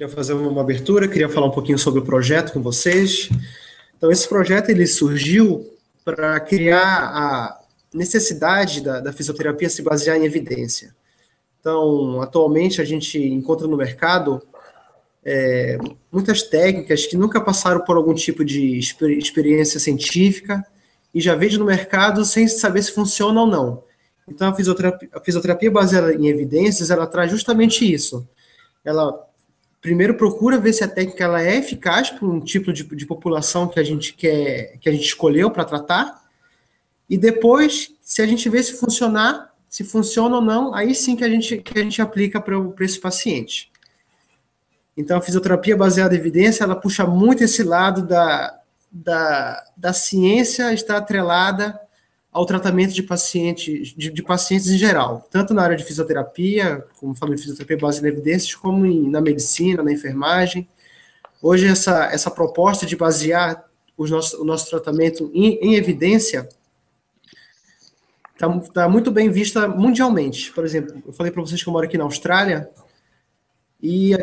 Queria fazer uma abertura, queria falar um pouquinho sobre o projeto com vocês. Então, esse projeto ele surgiu para criar a necessidade da fisioterapia se basear em evidência. Então, atualmente a gente encontra no mercado muitas técnicas que nunca passaram por algum tipo de experiência científica e já vende no mercado sem saber se funciona ou não. Então, a fisioterapia baseada em evidências, ela traz justamente isso. Ela primeiro procura ver se a técnica ela é eficaz para um tipo de população que a gente quer, que a gente escolheu para tratar, e depois, se a gente vê se funcionar, se funciona ou não, aí sim que a gente aplica para esse paciente. Então, a fisioterapia baseada em evidência, ela puxa muito esse lado da ciência estar atrelada ao tratamento de pacientes, de pacientes em geral, tanto na área de fisioterapia, como falando de fisioterapia baseada em evidências, como na medicina, na enfermagem. Hoje, essa proposta de basear o nosso tratamento em evidência está muito bem vista mundialmente. Por exemplo, eu falei para vocês que eu moro aqui na Austrália, e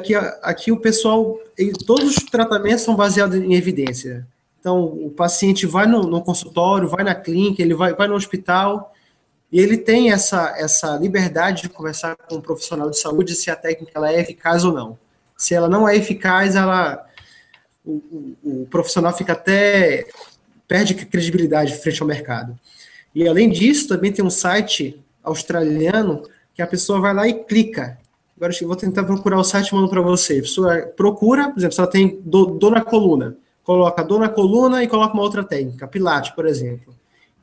aqui o pessoal, todos os tratamentos são baseados em evidência. Então, o paciente vai no consultório, vai na clínica, ele vai no hospital, e ele tem essa liberdade de conversar com um profissional de saúde se a técnica ela é eficaz ou não. Se ela não é eficaz, o profissional perde credibilidade frente ao mercado. E, além disso, também tem um site australiano que a pessoa vai lá e clica. Agora eu vou tentar procurar o site e mando para você. A pessoa procura, por exemplo, se ela tem dor na coluna, coloca dor na coluna e coloca uma outra técnica, Pilates, por exemplo.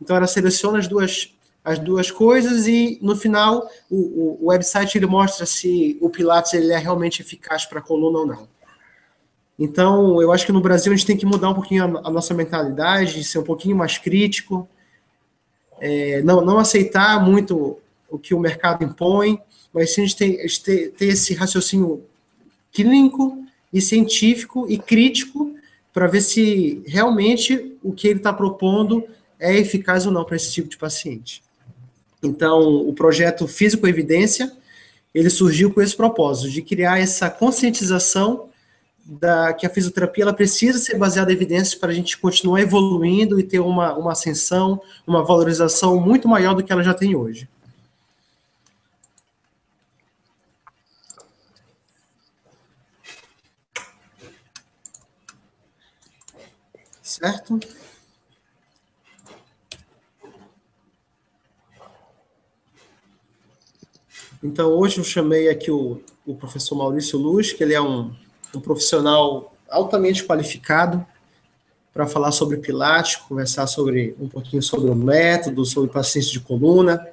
Então, ela seleciona as duas coisas e, no final, o website ele mostra se o Pilates ele é realmente eficaz para a coluna ou não. Então, eu acho que no Brasil a gente tem que mudar um pouquinho a nossa mentalidade, ser um pouquinho mais crítico, não aceitar muito o que o mercado impõe, mas sim a gente ter esse raciocínio clínico e científico e crítico para ver se realmente o que ele está propondo é eficaz ou não para esse tipo de paciente. Então, o projeto Físico Evidência, ele surgiu com esse propósito, de criar essa conscientização que a fisioterapia ela precisa ser baseada em evidências para a gente continuar evoluindo e ter uma ascensão, uma valorização muito maior do que ela já tem hoje. Certo? Então, hoje eu chamei aqui o professor Maurício Luz, que ele é um profissional altamente qualificado para falar sobre Pilates, conversar um pouquinho sobre o método, sobre pacientes de coluna.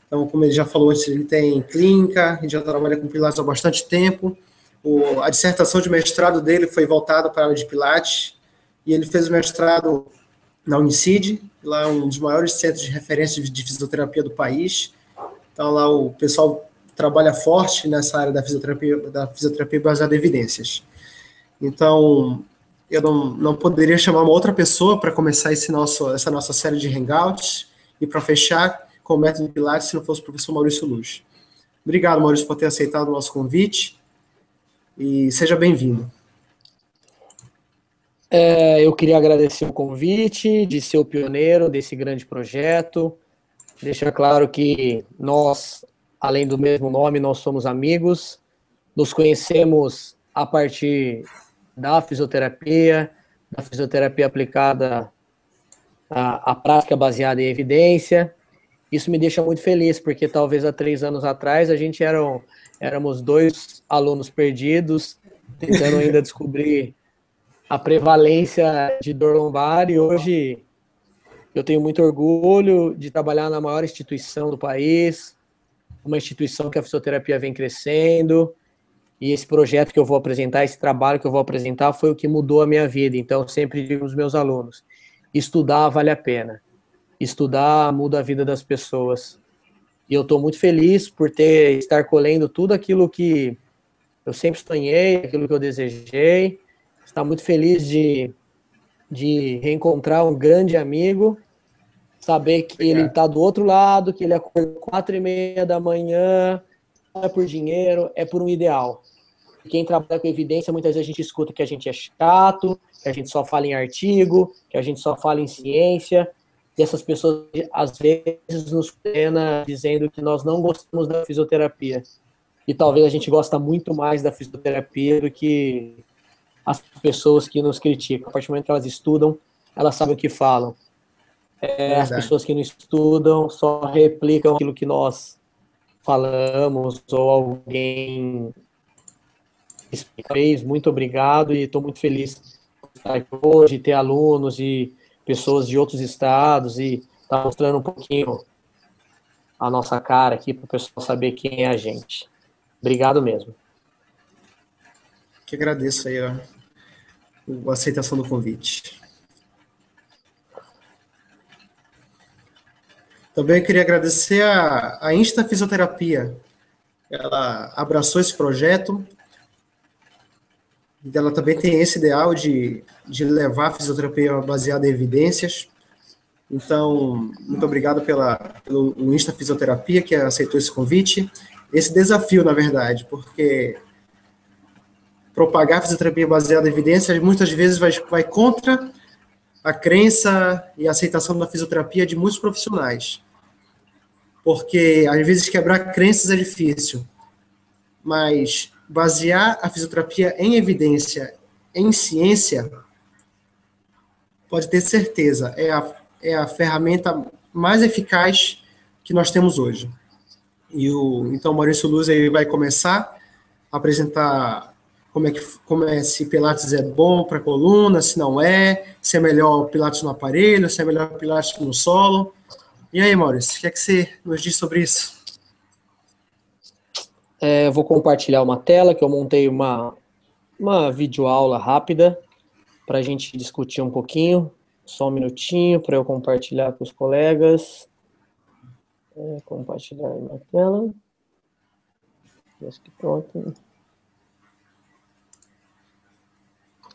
Então, como ele já falou antes, ele tem clínica, ele já trabalha com Pilates há bastante tempo. A dissertação de mestrado dele foi voltada para a área de Pilates, e ele fez o mestrado na Unicid, lá um dos maiores centros de referência de fisioterapia do país. Então, lá o pessoal trabalha forte nessa área da fisioterapia baseada em evidências. Então, eu não poderia chamar uma outra pessoa para começar essa nossa série de hangouts e para fechar com o método Pilates se não fosse o professor Maurício Luz. Obrigado, Maurício, por ter aceitado o nosso convite e seja bem-vindo. Eu queria agradecer o convite de ser o pioneiro desse grande projeto. Deixar claro que nós, além do mesmo nome, nós somos amigos. Nos conhecemos a partir da fisioterapia aplicada à prática baseada em evidência. Isso me deixa muito feliz, porque talvez há 3 anos atrás a gente éramos 2 alunos perdidos, tentando ainda descobrir a prevalência de dor lombar, e hoje eu tenho muito orgulho de trabalhar na maior instituição do país, uma instituição que a fisioterapia vem crescendo, e esse projeto que eu vou apresentar, esse trabalho que eu vou apresentar foi o que mudou a minha vida. Então, eu sempre digo aos meus alunos, estudar vale a pena. Estudar muda a vida das pessoas. E eu estou muito feliz por estar colhendo tudo aquilo que eu sempre sonhei, aquilo que eu desejei. Estou muito feliz de reencontrar um grande amigo, saber que ele está do outro lado, que ele acorda 4h30 da manhã, não é por dinheiro, é por um ideal. quem trabalha com evidência, muitas vezes a gente escuta que a gente é chato, que a gente só fala em artigo, que a gente só fala em ciência, e essas pessoas, às vezes, nos condenam dizendo que nós não gostamos da fisioterapia. E talvez a gente gosta muito mais da fisioterapia do que as pessoas que nos criticam. A partir do momento que elas estudam, elas sabem o que falam. As pessoas que não estudam só replicam aquilo que nós falamos, ou alguém fez. Muito obrigado, e estou muito feliz de estar aqui hoje, ter alunos e pessoas de outros estados, e estar mostrando um pouquinho a nossa cara aqui, para o pessoal saber quem é a gente. Obrigado mesmo. Que agradeço aí a aceitação do convite. Também queria agradecer a Insta Fisioterapia. Ela abraçou esse projeto. Ela também tem esse ideal de levar a fisioterapia baseada em evidências. Então, muito obrigado pelo Insta Fisioterapia, que aceitou esse convite. Esse desafio, na verdade, porque propagar a fisioterapia baseada em evidências muitas vezes vai contra a crença e a aceitação da fisioterapia de muitos profissionais. Porque, às vezes, quebrar crenças é difícil, mas basear a fisioterapia em evidência, em ciência, pode ter certeza, é a ferramenta mais eficaz que nós temos hoje. Então, o Maurício Luz aí vai começar a apresentar se Pilates é bom para a coluna, se não é, se é melhor Pilates no aparelho, se é melhor Pilates no solo. E aí, Maurício, o que é que você nos diz sobre isso? Vou compartilhar uma tela que eu montei uma videoaula rápida para a gente discutir um pouquinho. Só um minutinho para eu compartilhar com os colegas. Compartilhar na tela. Pronto.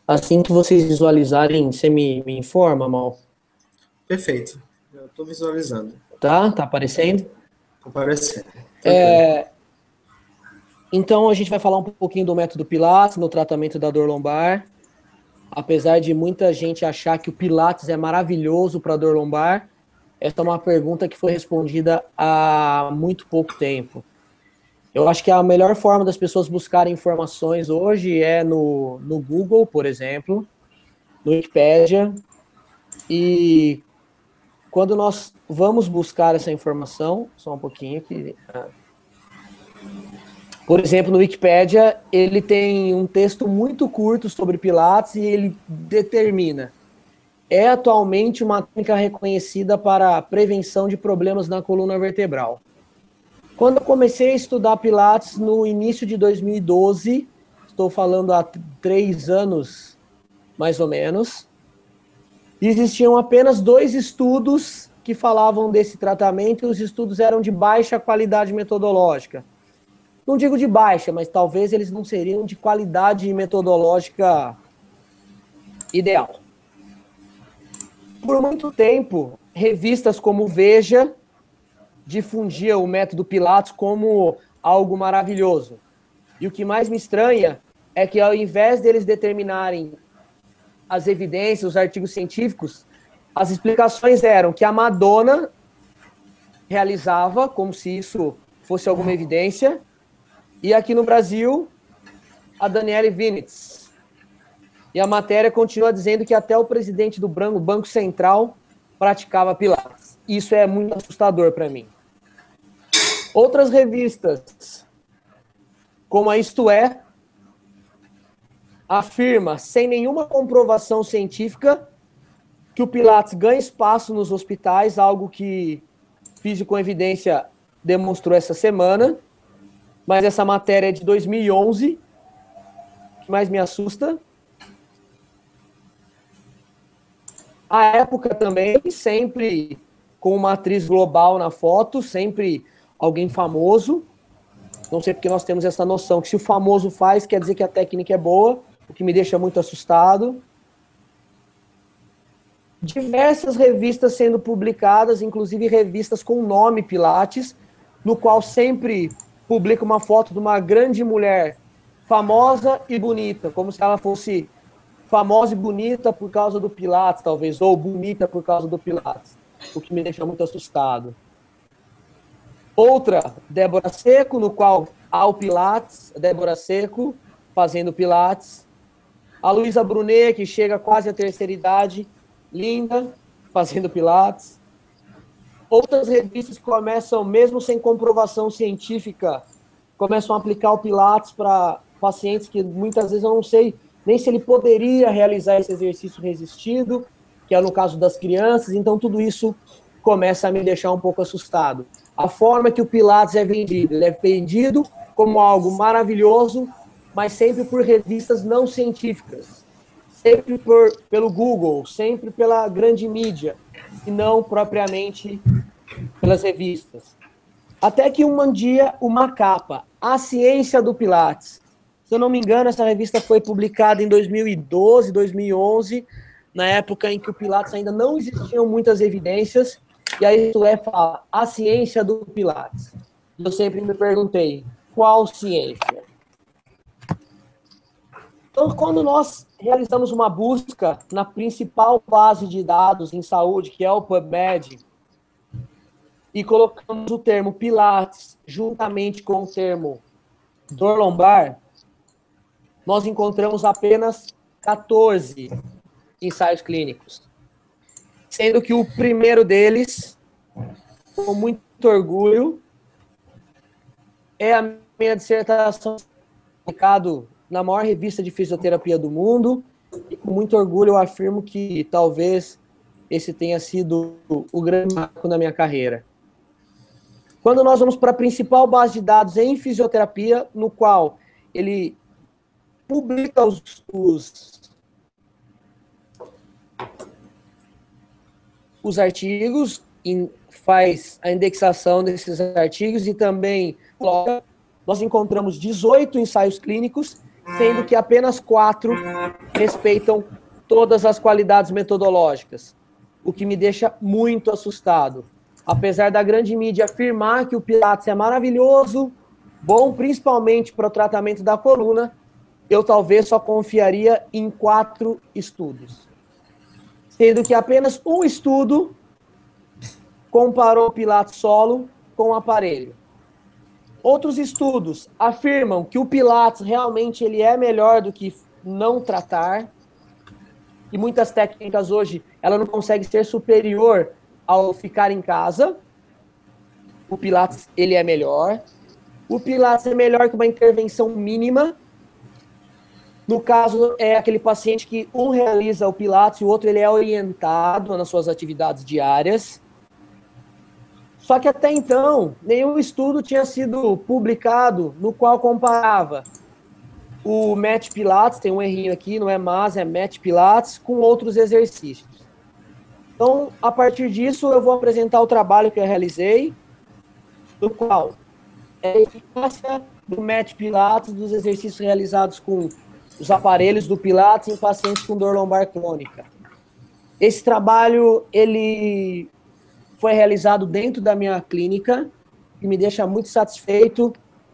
Assim que vocês visualizarem, você me informa, Mal? Perfeito. Eu estou visualizando. Tá aparecendo? Está aparecendo. Então, a gente vai falar um pouquinho do método Pilates no tratamento da dor lombar. Apesar de muita gente achar que o Pilates é maravilhoso para a dor lombar, essa é uma pergunta que foi respondida há muito pouco tempo. Eu acho que a melhor forma das pessoas buscarem informações hoje é no Google, por exemplo, no Wikipedia, e quando nós vamos buscar essa informação, só um pouquinho aqui. Por exemplo, no Wikipedia, ele tem um texto muito curto sobre Pilates e ele determina: é atualmente uma técnica reconhecida para a prevenção de problemas na coluna vertebral. Quando eu comecei a estudar Pilates no início de 2012, estou falando há 3 anos, mais ou menos, existiam apenas 2 estudos que falavam desse tratamento, e os estudos eram de baixa qualidade metodológica. Não digo de baixa, mas talvez eles não seriam de qualidade metodológica ideal. Por muito tempo, revistas como Veja difundia o método Pilates como algo maravilhoso. E o que mais me estranha é que, ao invés deles determinarem as evidências, os artigos científicos, as explicações eram que a Madonna realizava, como se isso fosse alguma evidência, e aqui no Brasil, a Daniele Vinitz. E a matéria continua dizendo que até o presidente do Banco Central praticava Pilates. Isso é muito assustador para mim. Outras revistas, como a Isto É, afirma, sem nenhuma comprovação científica, que o Pilates ganha espaço nos hospitais, algo que Físico com Evidência demonstrou essa semana, mas essa matéria é de 2011, o que mais me assusta. A época também, sempre com uma atriz global na foto, sempre alguém famoso. Não sei porque nós temos essa noção que se o famoso faz, quer dizer que a técnica é boa, o que me deixa muito assustado. Diversas revistas sendo publicadas, inclusive revistas com o nome Pilates, no qual sempre publica uma foto de uma grande mulher famosa e bonita, como se ela fosse famosa e bonita por causa do Pilates, talvez, ou bonita por causa do Pilates, o que me deixa muito assustado. Outra, Débora Seco, no qual há o Pilates, Débora Seco fazendo Pilates. A Luísa Brunet, que chega quase à terceira idade, linda, fazendo Pilates. Outras revistas que começam, mesmo sem comprovação científica, começam a aplicar o Pilates para pacientes que muitas vezes eu não sei nem se ele poderia realizar esse exercício resistido, que é no caso das crianças. Então, tudo isso começa a me deixar um pouco assustado. A forma que o Pilates é vendido, ele é vendido como algo maravilhoso, mas sempre por revistas não científicas, sempre pelo Google, sempre pela grande mídia, e não propriamente pelas revistas. Até que um dia, uma capa, A Ciência do Pilates. Se eu não me engano, essa revista foi publicada em 2012, 2011, na época em que o Pilates ainda não existiam muitas evidências, e aí isso fala, A Ciência do Pilates. Eu sempre me perguntei, qual ciência? Então, quando nós realizamos uma busca na principal base de dados em saúde, que é o PubMed, e colocamos o termo Pilates juntamente com o termo dor lombar, nós encontramos apenas 14 ensaios clínicos. Sendo que o primeiro deles, com muito orgulho, é a minha dissertação publicado na maior revista de fisioterapia do mundo, e com muito orgulho eu afirmo que talvez esse tenha sido o grande marco na minha carreira. Quando nós vamos para a principal base de dados em fisioterapia, no qual ele publica os artigos, faz a indexação desses artigos e também nós encontramos 18 ensaios clínicos, sendo que apenas 4 respeitam todas as qualidades metodológicas, o que me deixa muito assustado. Apesar da grande mídia afirmar que o Pilates é maravilhoso, bom principalmente para o tratamento da coluna, eu talvez só confiaria em 4 estudos. Sendo que apenas um estudo comparou o Pilates solo com o aparelho. Outros estudos afirmam que o Pilates realmente ele é melhor do que não tratar, e muitas técnicas hoje ela não consegue ser superior ao ficar em casa. O Pilates ele é melhor. O Pilates é melhor que uma intervenção mínima. No caso, é aquele paciente que um realiza o Pilates e o outro ele é orientado nas suas atividades diárias. Só que até então, nenhum estudo tinha sido publicado no qual comparava o Mat Pilates, tem um errinho aqui, não é MAS, é Mat Pilates, com outros exercícios. Então, a partir disso, eu vou apresentar o trabalho que eu realizei, no qual é a eficácia do Mat Pilates, dos exercícios realizados com os aparelhos do Pilates em pacientes com dor lombar crônica. Esse trabalho, ele foi realizado dentro da minha clínica, e me deixa muito satisfeito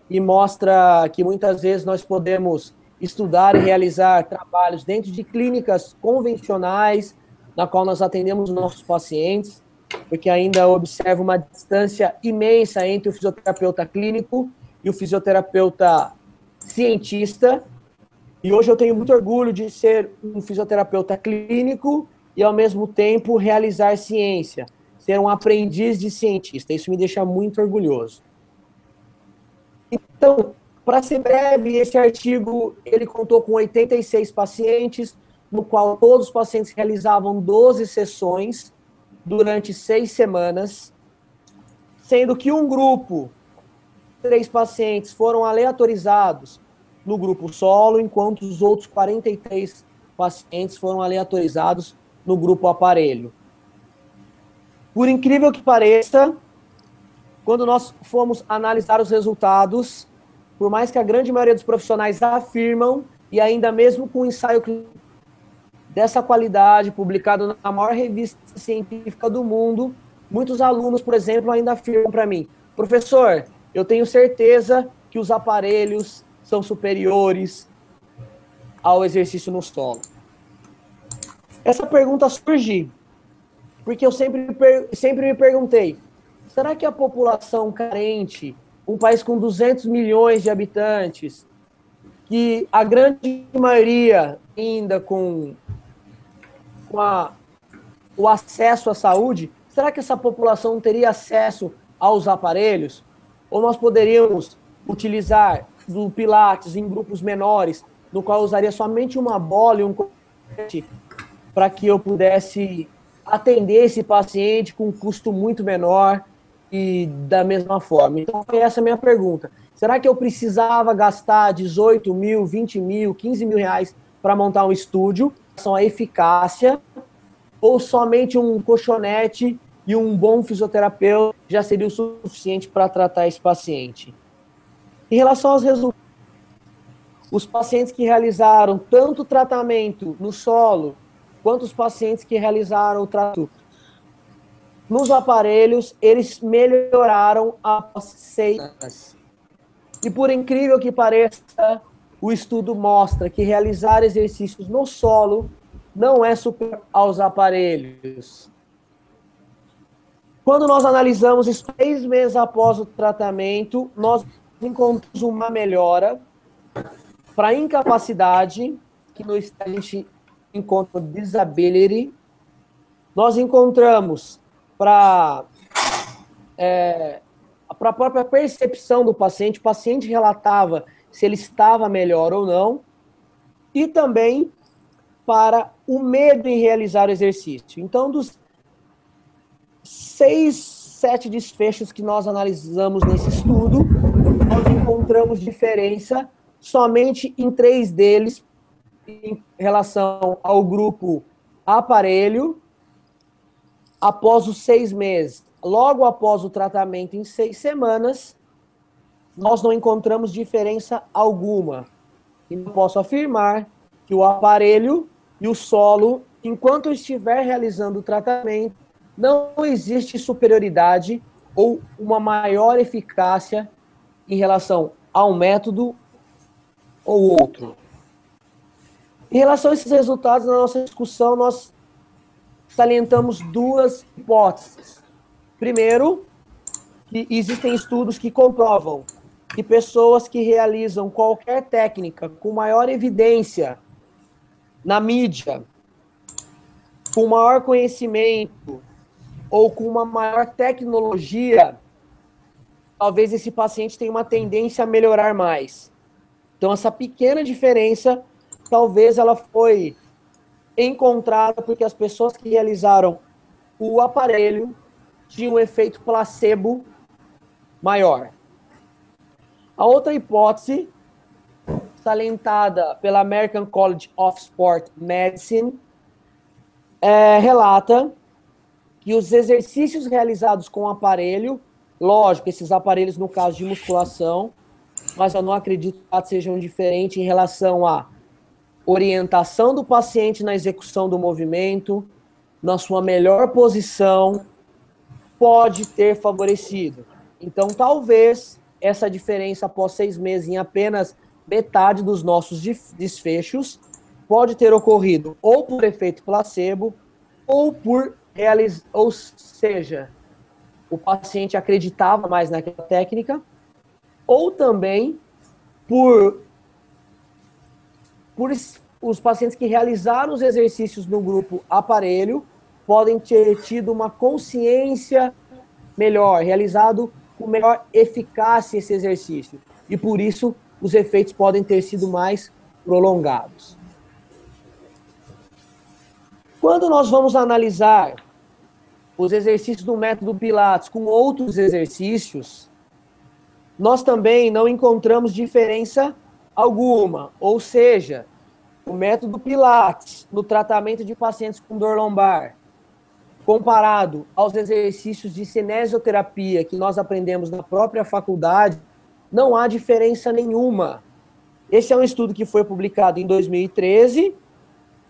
e mostra que muitas vezes nós podemos estudar e realizar trabalhos dentro de clínicas convencionais, na qual nós atendemos os nossos pacientes, porque ainda observo uma distância imensa entre o fisioterapeuta clínico e o fisioterapeuta cientista. E hoje eu tenho muito orgulho de ser um fisioterapeuta clínico e, ao mesmo tempo, realizar ciência, ser um aprendiz de cientista. Isso me deixa muito orgulhoso. Então, para ser breve, esse artigo ele contou com 86 pacientes, no qual todos os pacientes realizavam 12 sessões durante 6 semanas, sendo que um grupo, 3 pacientes, foram aleatorizados no grupo solo, enquanto os outros 43 pacientes foram aleatorizados no grupo aparelho. Por incrível que pareça, quando nós fomos analisar os resultados, por mais que a grande maioria dos profissionais afirmam, e ainda mesmo com um ensaio dessa qualidade, publicado na maior revista científica do mundo, muitos alunos, por exemplo, ainda afirmam para mim: professor, eu tenho certeza que os aparelhos são superiores ao exercício no solo? Essa pergunta surge porque eu sempre me perguntei, será que a população carente, um país com 200 milhões de habitantes, que a grande maioria ainda com o acesso à saúde, será que essa população teria acesso aos aparelhos? Ou nós poderíamos utilizar do Pilates em grupos menores, no qual eu usaria somente uma bola e um colete para que eu pudesse atender esse paciente com um custo muito menor e da mesma forma. Então, foi essa a minha pergunta. Será que eu precisava gastar 18 mil, 20 mil, 15 mil reais para montar um estúdio? São a eficácia, ou somente um colchonete e um bom fisioterapeuta já seria o suficiente para tratar esse paciente? Em relação aos resultados, os pacientes que realizaram tanto o tratamento no solo, quanto os pacientes que realizaram o tratamento nos aparelhos, eles melhoraram após 6 semanas. E por incrível que pareça, o estudo mostra que realizar exercícios no solo não é superior aos aparelhos. Quando nós analisamos 6 meses após o tratamento, nós encontramos uma melhora para incapacidade, que no a gente encontra disability. Nós encontramos para a própria percepção do paciente, o paciente relatava se ele estava melhor ou não, e também para o medo em realizar o exercício. Então, dos 6, 7 desfechos que nós analisamos nesse estudo, nós encontramos diferença somente em 3 deles em relação ao grupo aparelho após os 6 meses. Logo após o tratamento em 6 semanas, nós não encontramos diferença alguma. E não posso afirmar que o aparelho e o solo, enquanto eu estiver realizando o tratamento, não existe superioridade ou uma maior eficácia em relação a um método ou outro. Em relação a esses resultados, na nossa discussão, nós salientamos 2 hipóteses. Primeiro, que existem estudos que comprovam que pessoas que realizam qualquer técnica com maior evidência na mídia, com maior conhecimento ou com uma maior tecnologia, talvez esse paciente tenha uma tendência a melhorar mais. Então, essa pequena diferença, talvez ela foi encontrada porque as pessoas que realizaram o aparelho tinham um efeito placebo maior. A outra hipótese, salientada pela American College of Sport Medicine, relata que os exercícios realizados com o aparelho, lógico, esses aparelhos no caso de musculação, mas eu não acredito que sejam diferentes em relação à orientação do paciente na execução do movimento, na sua melhor posição, pode ter favorecido. Então, talvez essa diferença após 6 meses em apenas metade dos nossos desfechos pode ter ocorrido ou por efeito placebo ou ou seja, o paciente acreditava mais naquela técnica, ou também por os pacientes que realizaram os exercícios no grupo aparelho podem ter tido uma consciência melhor, realizado com melhor eficácia esse exercício. E por isso os efeitos podem ter sido mais prolongados. Quando nós vamos analisar os exercícios do método Pilates com outros exercícios, nós também não encontramos diferença alguma. Ou seja, o método Pilates no tratamento de pacientes com dor lombar, comparado aos exercícios de cinesioterapia que nós aprendemos na própria faculdade, não há diferença nenhuma. Esse é um estudo que foi publicado em 2013,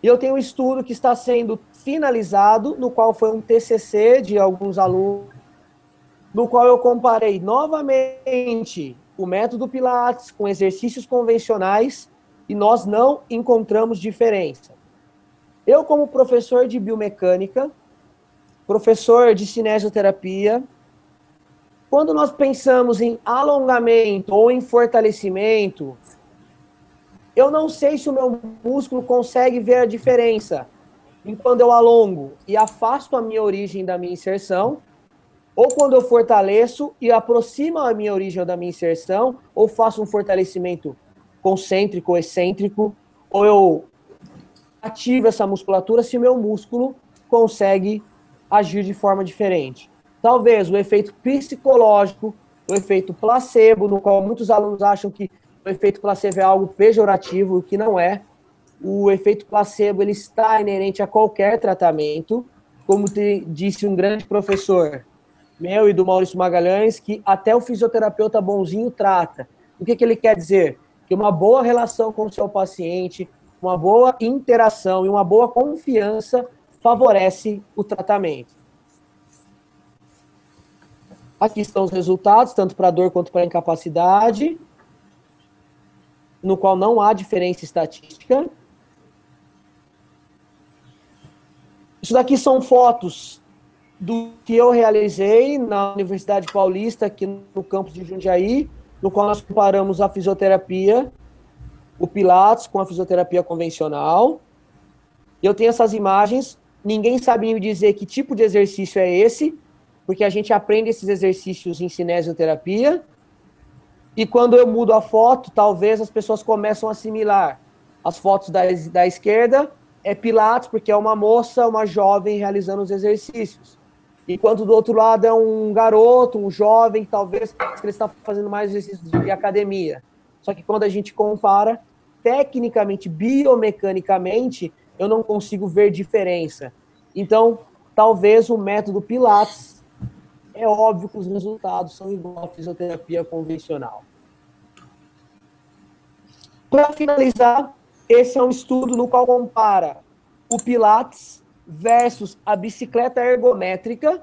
e eu tenho um estudo que está sendo finalizado, no qual foi um TCC de alguns alunos, no qual eu comparei novamente o método Pilates com exercícios convencionais e nós não encontramos diferença. Eu, como professor de biomecânica, professor de cinesioterapia, quando nós pensamos em alongamento ou em fortalecimento, eu não sei se o meu músculo consegue ver a diferença em quando eu alongo e afasto a minha origem da minha inserção, ou quando eu fortaleço e aproximo a minha origem da minha inserção, ou faço um fortalecimento concêntrico ou excêntrico, ou eu ativo essa musculatura se o meu músculo consegue agir de forma diferente. Talvez o efeito psicológico, o efeito placebo, no qual muitos alunos acham que o efeito placebo é algo pejorativo, o que não é. O efeito placebo ele está inerente a qualquer tratamento, como disse um grande professor meu e do Maurício Magalhães, que até o fisioterapeuta bonzinho trata. O que ele quer dizer? Que uma boa relação com o seu paciente, uma boa interação e uma boa confiança favorece o tratamento. Aqui estão os resultados, tanto para dor quanto para incapacidade, no qual não há diferença estatística. Isso daqui são fotos do que eu realizei na Universidade Paulista, aqui no campus de Jundiaí, no qual nós comparamos a fisioterapia, o Pilates com a fisioterapia convencional. Eu tenho essas imagens, ninguém sabe me dizer que tipo de exercício é esse, porque a gente aprende esses exercícios em cinesioterapia, e quando eu mudo a foto, talvez as pessoas começam a assimilar. As fotos da esquerda é Pilates, porque é uma moça, uma jovem realizando os exercícios. Enquanto do outro lado é um garoto, um jovem, talvez ele está fazendo mais exercícios de academia. Só que quando a gente compara, tecnicamente, biomecanicamente, eu não consigo ver diferença. Então, talvez o método Pilates, é óbvio que os resultados são igual à fisioterapia convencional. Para finalizar, esse é um estudo no qual compara o Pilates versus a bicicleta ergométrica.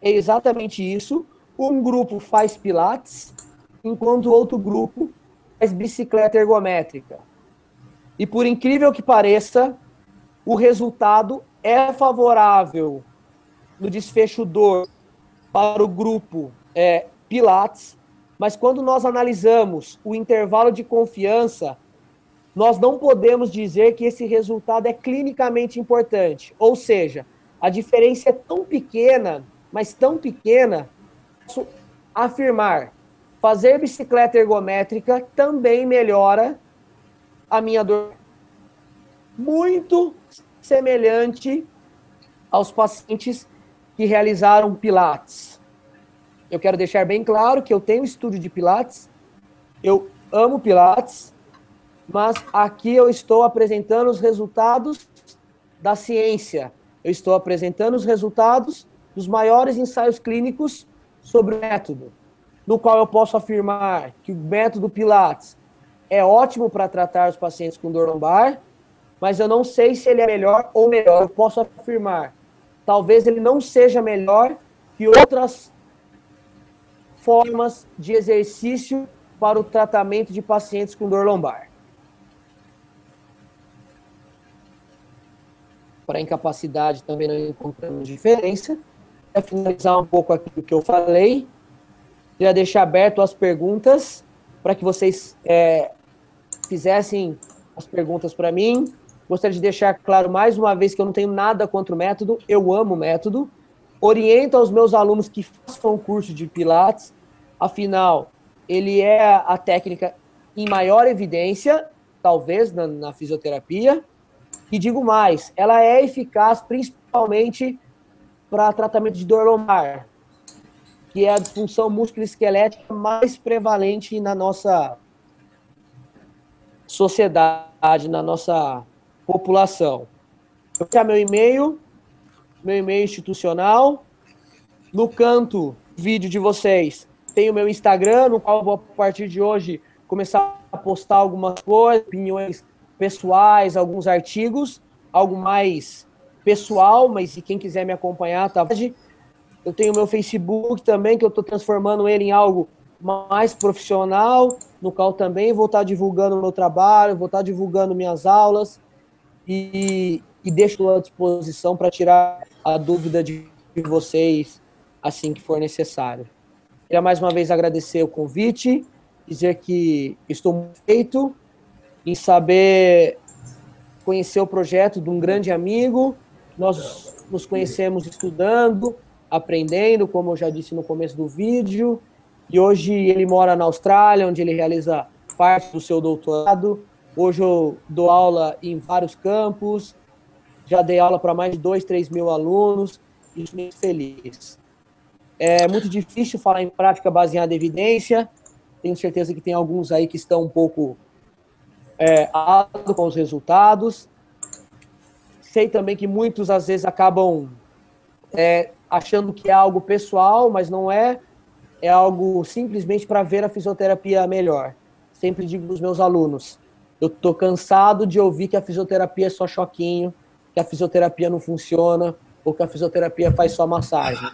É exatamente isso. Um grupo faz Pilates, enquanto o outro grupo faz bicicleta ergométrica. E por incrível que pareça, o resultado é favorável no desfecho dor para o grupo Pilates, mas quando nós analisamos o intervalo de confiança, nós não podemos dizer que esse resultado é clinicamente importante. Ou seja, a diferença é tão pequena, mas tão pequena, posso afirmar, fazer bicicleta ergométrica também melhora a minha dor. Muito semelhante aos pacientes que realizaram Pilates. Eu quero deixar bem claro que eu tenho estúdio de Pilates, eu amo Pilates, mas aqui eu estou apresentando os resultados da ciência. Eu estou apresentando os resultados dos maiores ensaios clínicos sobre o método, no qual eu posso afirmar que o método Pilates é ótimo para tratar os pacientes com dor lombar, mas eu não sei se ele é melhor ou melhor. Eu posso afirmar, talvez ele não seja melhor que outras formas de exercício para o tratamento de pacientes com dor lombar. Para a incapacidade também não encontramos diferença. Para finalizar um pouco aqui o que eu falei, já deixar aberto as perguntas para que vocês fizessem as perguntas para mim. Gostaria de deixar claro mais uma vez que eu não tenho nada contra o método, eu amo o método. Oriento aos meus alunos que façam o curso de Pilates, afinal, ele é a técnica em maior evidência, talvez, na fisioterapia. E digo mais, ela é eficaz principalmente para tratamento de dor lombar, que é a disfunção músculo-esquelética mais prevalente na nossa sociedade, na nossa população. Eu quero meu e-mail institucional. No canto vídeo de vocês tem o meu Instagram, no qual eu vou, a partir de hoje, começar a postar algumas coisas, opiniões pessoais, alguns artigos, algo mais pessoal, mas se quem quiser me acompanhar, tá? Eu tenho o meu Facebook também, que eu estou transformando ele em algo mais profissional, no qual também vou estar divulgando o meu trabalho, vou estar divulgando minhas aulas e deixo à disposição para tirar a dúvida de vocês assim que for necessário. Queria mais uma vez agradecer o convite, dizer que estou muito feito em saber conhecer o projeto de um grande amigo. Nós nos conhecemos estudando, aprendendo, como eu já disse no começo do vídeo, e hoje ele mora na Austrália, onde ele realiza parte do seu doutorado. Hoje eu dou aula em vários campos, já dei aula para mais de 2, 3 mil alunos, e estou muito feliz. É muito difícil falar em prática baseada em evidência, tenho certeza que tem alguns aí que estão um pouco com os resultados. Sei também que muitos, às vezes, acabam achando que é algo pessoal, mas não é. É algo simplesmente para ver a fisioterapia melhor. Sempre digo para os meus alunos, eu estou cansado de ouvir que a fisioterapia é só choquinho, que a fisioterapia não funciona, ou que a fisioterapia faz só massagem.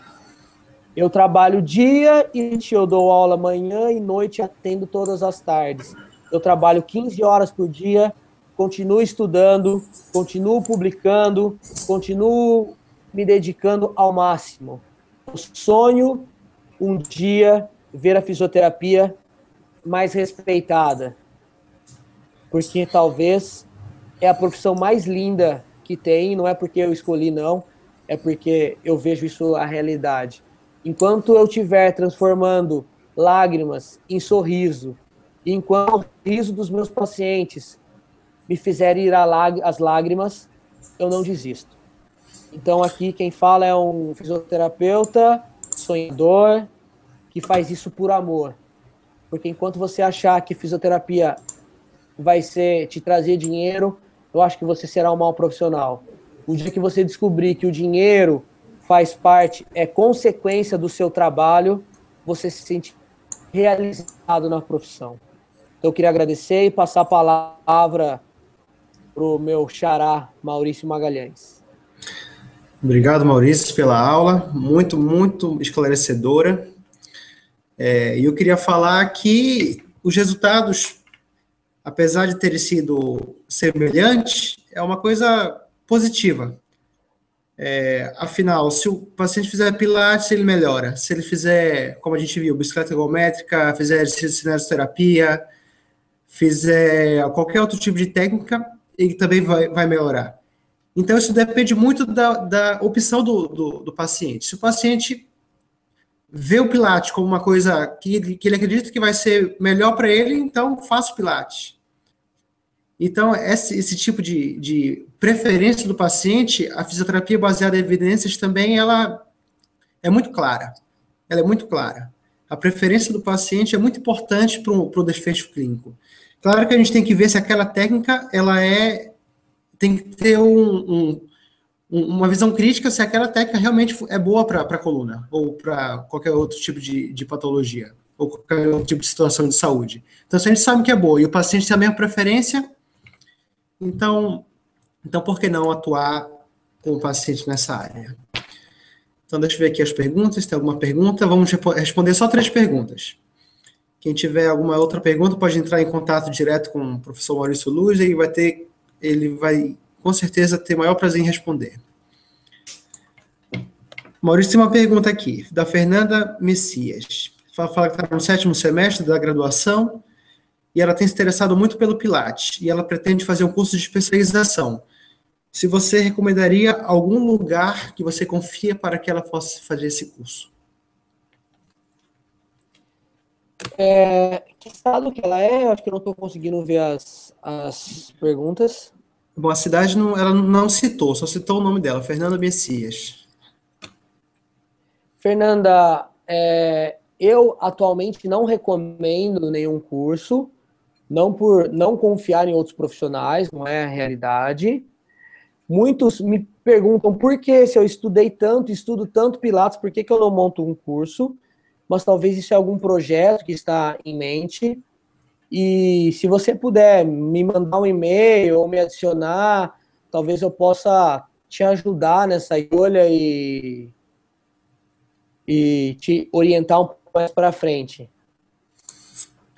Eu trabalho dia e noite, eu dou aula manhã e noite, atendo todas as tardes. Eu trabalho 15 horas por dia, continuo estudando, continuo publicando, continuo me dedicando ao máximo. Eu sonho um dia ver a fisioterapia mais respeitada, porque talvez é a profissão mais linda que tem, não é porque eu escolhi, não, é porque eu vejo isso a realidade. Enquanto eu estiver transformando lágrimas em sorriso, e enquanto o sorriso dos meus pacientes me fizer ir às lágrimas, eu não desisto. Então aqui quem fala é um fisioterapeuta, sonhador, que faz isso por amor. Porque enquanto você achar que fisioterapia vai te trazer dinheiro, eu acho que você será um mau profissional. O dia que você descobrir que o dinheiro faz parte, é consequência do seu trabalho, você se sente realizado na profissão. Então eu queria agradecer e passar a palavra para o meu xará, Maurício Magalhães. Obrigado, Maurício, pela aula, muito, muito esclarecedora. E eu queria falar que os resultados, apesar de terem sido semelhantes, é uma coisa positiva. Afinal, se o paciente fizer pilates, ele melhora. Se ele fizer, como a gente viu, bicicleta ergométrica, fizer exercício de cinesioterapia, fizer qualquer outro tipo de técnica, ele também vai melhorar. Então, isso depende muito da opção do paciente. Se o paciente vê o Pilates como uma coisa que ele acredita que vai ser melhor para ele, então faça o Pilates. Então, esse tipo de preferência do paciente, a fisioterapia baseada em evidências também, ela é muito clara. Ela é muito clara. A preferência do paciente é muito importante para o desfecho clínico. Claro que a gente tem que ver se aquela técnica, tem que ter uma visão crítica se aquela técnica realmente é boa para a coluna, ou para qualquer outro tipo de patologia, ou qualquer outro tipo de situação de saúde. Então, se a gente sabe que é boa e o paciente tem a mesma preferência, então por que não atuar com o paciente nessa área? Então, deixa eu ver aqui as perguntas. Tem alguma pergunta? Vamos responder só 3 perguntas. Quem tiver alguma outra pergunta pode entrar em contato direto com o professor Maurício Luz e ele vai com certeza ter maior prazer em responder. Maurício, tem uma pergunta aqui, da Fernanda Messias. Fala que está no 7º semestre da graduação e ela tem se interessado muito pelo Pilates e ela pretende fazer um curso de especialização. Se você recomendaria algum lugar que você confia para que ela possa fazer esse curso? Que estado que ela é? Acho que eu não estou conseguindo ver as perguntas. Bom, a cidade ela não citou, só citou o nome dela, Fernanda Messias. Fernanda, eu atualmente não recomendo nenhum curso, não por não confiar em outros profissionais, não é a realidade. Muitos me perguntam por que, se eu estudo tanto Pilates, por que eu não monto um curso? Mas talvez isso é algum projeto que está em mente. E se você puder me mandar um e-mail ou me adicionar, talvez eu possa te ajudar nessa escolha e te orientar um pouco mais para frente.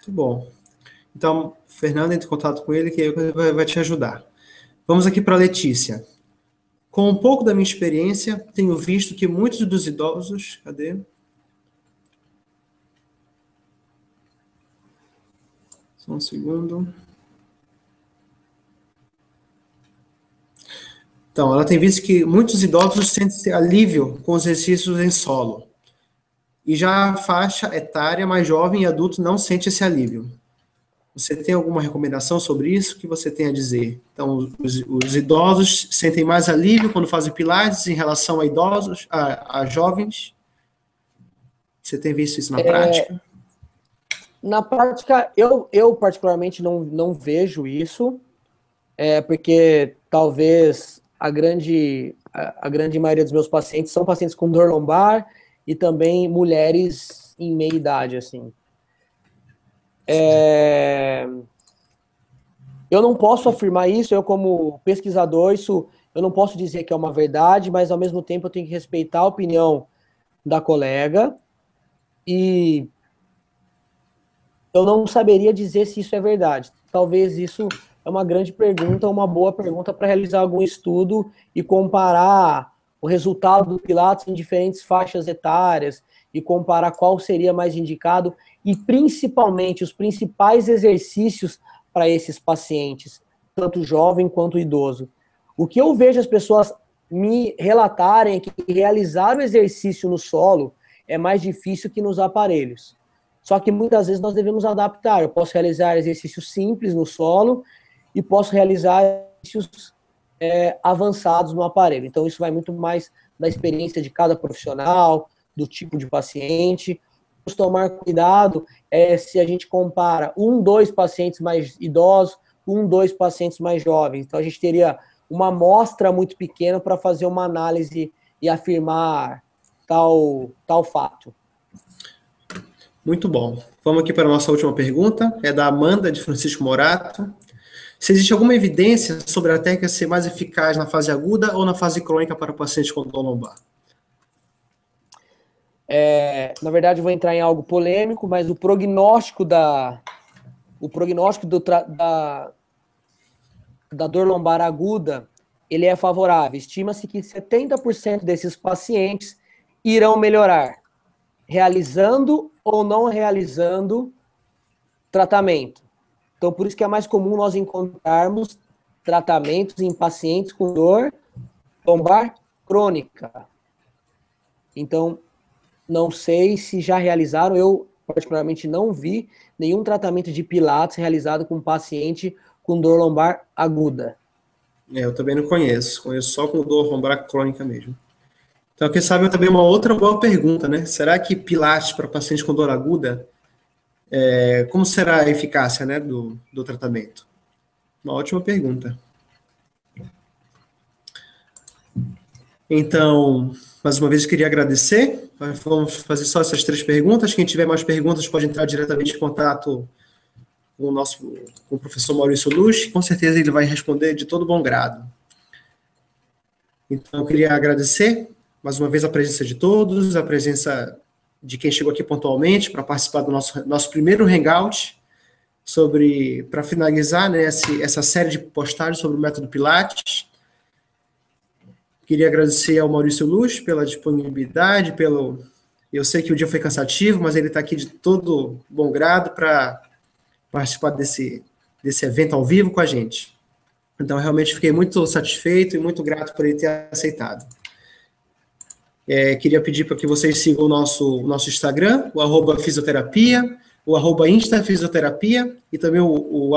Muito bom. Então, Fernando, entre em contato com ele, que ele vai te ajudar. Vamos aqui para a Letícia. Com um pouco da minha experiência, tenho visto que muitos dos idosos... Cadê? Só um segundo. Então, ela tem visto que muitos idosos sentem alívio com os exercícios em solo. E já a faixa etária mais jovem e adulto não sente esse alívio. Você tem alguma recomendação sobre isso? O que você tem a dizer? Então, os idosos sentem mais alívio quando fazem pilates em relação a idosos, a jovens? Você tem visto isso na prática? Na prática, eu particularmente não vejo isso, porque talvez a grande maioria dos meus pacientes são pacientes com dor lombar e também mulheres em meia idade, assim. Eu não posso afirmar isso, eu como pesquisador, eu não posso dizer que é uma verdade, mas ao mesmo tempo eu tenho que respeitar a opinião da colega e eu não saberia dizer se isso é verdade. Talvez isso é uma grande pergunta, uma boa pergunta para realizar algum estudo e comparar o resultado do Pilates em diferentes faixas etárias e comparar qual seria mais indicado e principalmente os principais exercícios para esses pacientes, tanto jovem quanto idoso. O que eu vejo as pessoas me relatarem é que realizar o exercício no solo é mais difícil que nos aparelhos. Só que muitas vezes nós devemos adaptar. Eu posso realizar exercícios simples no solo e posso realizar exercícios avançados no aparelho. Então isso vai muito mais da experiência de cada profissional, do tipo de paciente. Vamos tomar cuidado se a gente compara 2 pacientes mais idosos, 2 pacientes mais jovens. Então a gente teria uma amostra muito pequena para fazer uma análise e afirmar tal fato. Muito bom. Vamos aqui para a nossa última pergunta. É da Amanda, de Francisco Morato. Se existe alguma evidência sobre a técnica ser mais eficaz na fase aguda ou na fase crônica para o paciente com dor lombar? Na verdade, eu vou entrar em algo polêmico, mas o prognóstico da dor lombar aguda, ele é favorável. Estima-se que 70% desses pacientes irão melhorar, realizando ou não realizando tratamento. Então, por isso que é mais comum nós encontrarmos tratamentos em pacientes com dor lombar crônica. Então, não sei se já realizaram, eu particularmente não vi nenhum tratamento de Pilates realizado com paciente com dor lombar aguda. Eu também não conheço só com dor lombar crônica mesmo. Então, quem sabe também uma outra boa pergunta, né? Será que Pilates para pacientes com dor aguda, como será a eficácia, né, do tratamento? Uma ótima pergunta. Então, mais uma vez, eu queria agradecer. Vamos fazer só essas 3 perguntas. Quem tiver mais perguntas pode entrar diretamente em contato com o professor Maurício Luz. Com certeza ele vai responder de todo bom grado. Então, eu queria agradecer mais uma vez a presença de todos, a presença de quem chegou aqui pontualmente para participar do nosso primeiro Hangout, para finalizar, né, essa série de postagens sobre o método Pilates. Queria agradecer ao Maurício Luz pela disponibilidade, eu sei que o dia foi cansativo, mas ele está aqui de todo bom grado para participar desse evento ao vivo com a gente. Então, realmente fiquei muito satisfeito e muito grato por ele ter aceitado. Queria pedir para que vocês sigam o nosso Instagram, o @fisioterapia, o @instafisioterapia e também o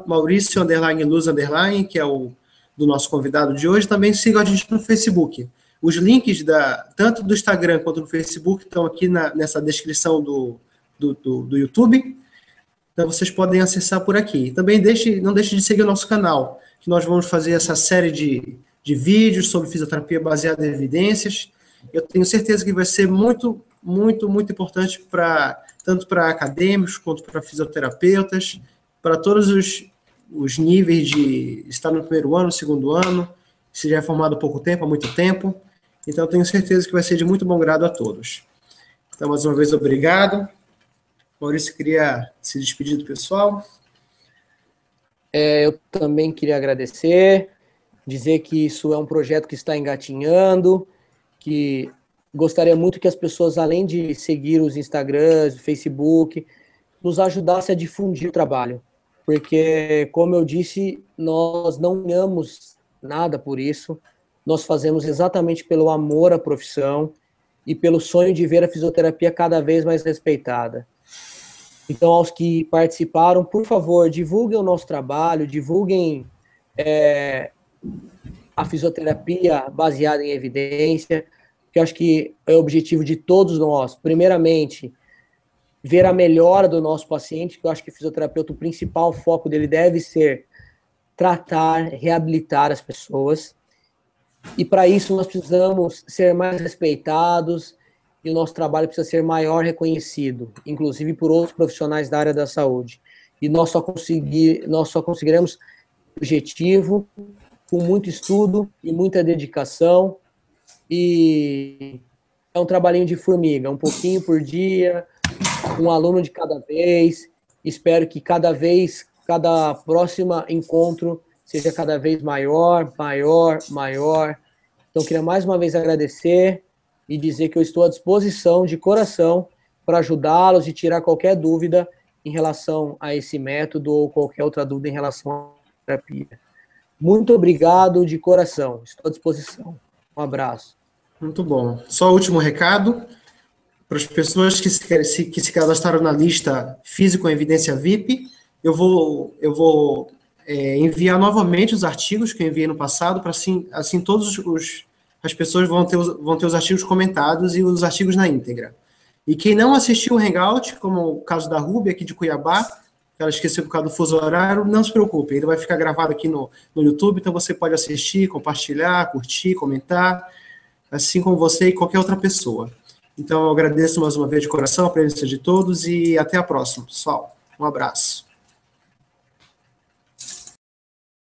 @Maurício_Luz_, que é o do nosso convidado de hoje. Também sigam a gente no Facebook. Os links tanto do Instagram quanto do Facebook estão aqui nessa descrição do YouTube. Então, vocês podem acessar por aqui. Também não deixe de seguir o nosso canal, que nós vamos fazer essa série de vídeos sobre fisioterapia baseada em evidências. Eu tenho certeza que vai ser muito, muito, muito importante tanto para acadêmicos quanto para fisioterapeutas, para todos os níveis de estar no primeiro ano, segundo ano, se já é formado há pouco tempo, há muito tempo. Então, eu tenho certeza que vai ser de muito bom grado a todos. Então, mais uma vez, obrigado. Maurício queria se despedir do pessoal. Eu também queria agradecer, dizer que isso é um projeto que está engatinhando, que gostaria muito que as pessoas, além de seguir os Instagrams, Facebook, nos ajudassem a difundir o trabalho. Porque, como eu disse, nós não ganhamos nada por isso, nós fazemos exatamente pelo amor à profissão e pelo sonho de ver a fisioterapia cada vez mais respeitada. Então, aos que participaram, por favor, divulguem o nosso trabalho, divulguem a fisioterapia baseada em evidência, que eu acho que é o objetivo de todos nós. Primeiramente, ver a melhora do nosso paciente, que eu acho que o fisioterapeuta, o principal foco dele deve ser tratar, reabilitar as pessoas. E para isso nós precisamos ser mais respeitados e o nosso trabalho precisa ser maior reconhecido, inclusive por outros profissionais da área da saúde. E nós só conseguiremos objetivo com muito estudo e muita dedicação, e é um trabalhinho de formiga, um pouquinho por dia, um aluno de cada vez. Espero que cada próximo encontro seja cada vez maior. Então, queria mais uma vez agradecer e dizer que eu estou à disposição, de coração, para ajudá-los e tirar qualquer dúvida em relação a esse método ou qualquer outra dúvida em relação à terapia. Muito obrigado de coração, estou à disposição. Um abraço. Muito bom. Só o último recado para as pessoas que se cadastraram na lista Físico com Evidência VIP. Eu vou enviar novamente os artigos que eu enviei no passado, para assim todas as pessoas vão ter os artigos comentados e os artigos na íntegra. E quem não assistiu o Hangout, como o caso da Ruby aqui de Cuiabá, ela esqueceu por causa do fuso horário, não se preocupe, ele vai ficar gravado aqui no YouTube, então você pode assistir, compartilhar, curtir, comentar, assim como você e qualquer outra pessoa. Então, eu agradeço mais uma vez de coração a presença de todos e até a próxima, pessoal. Um abraço.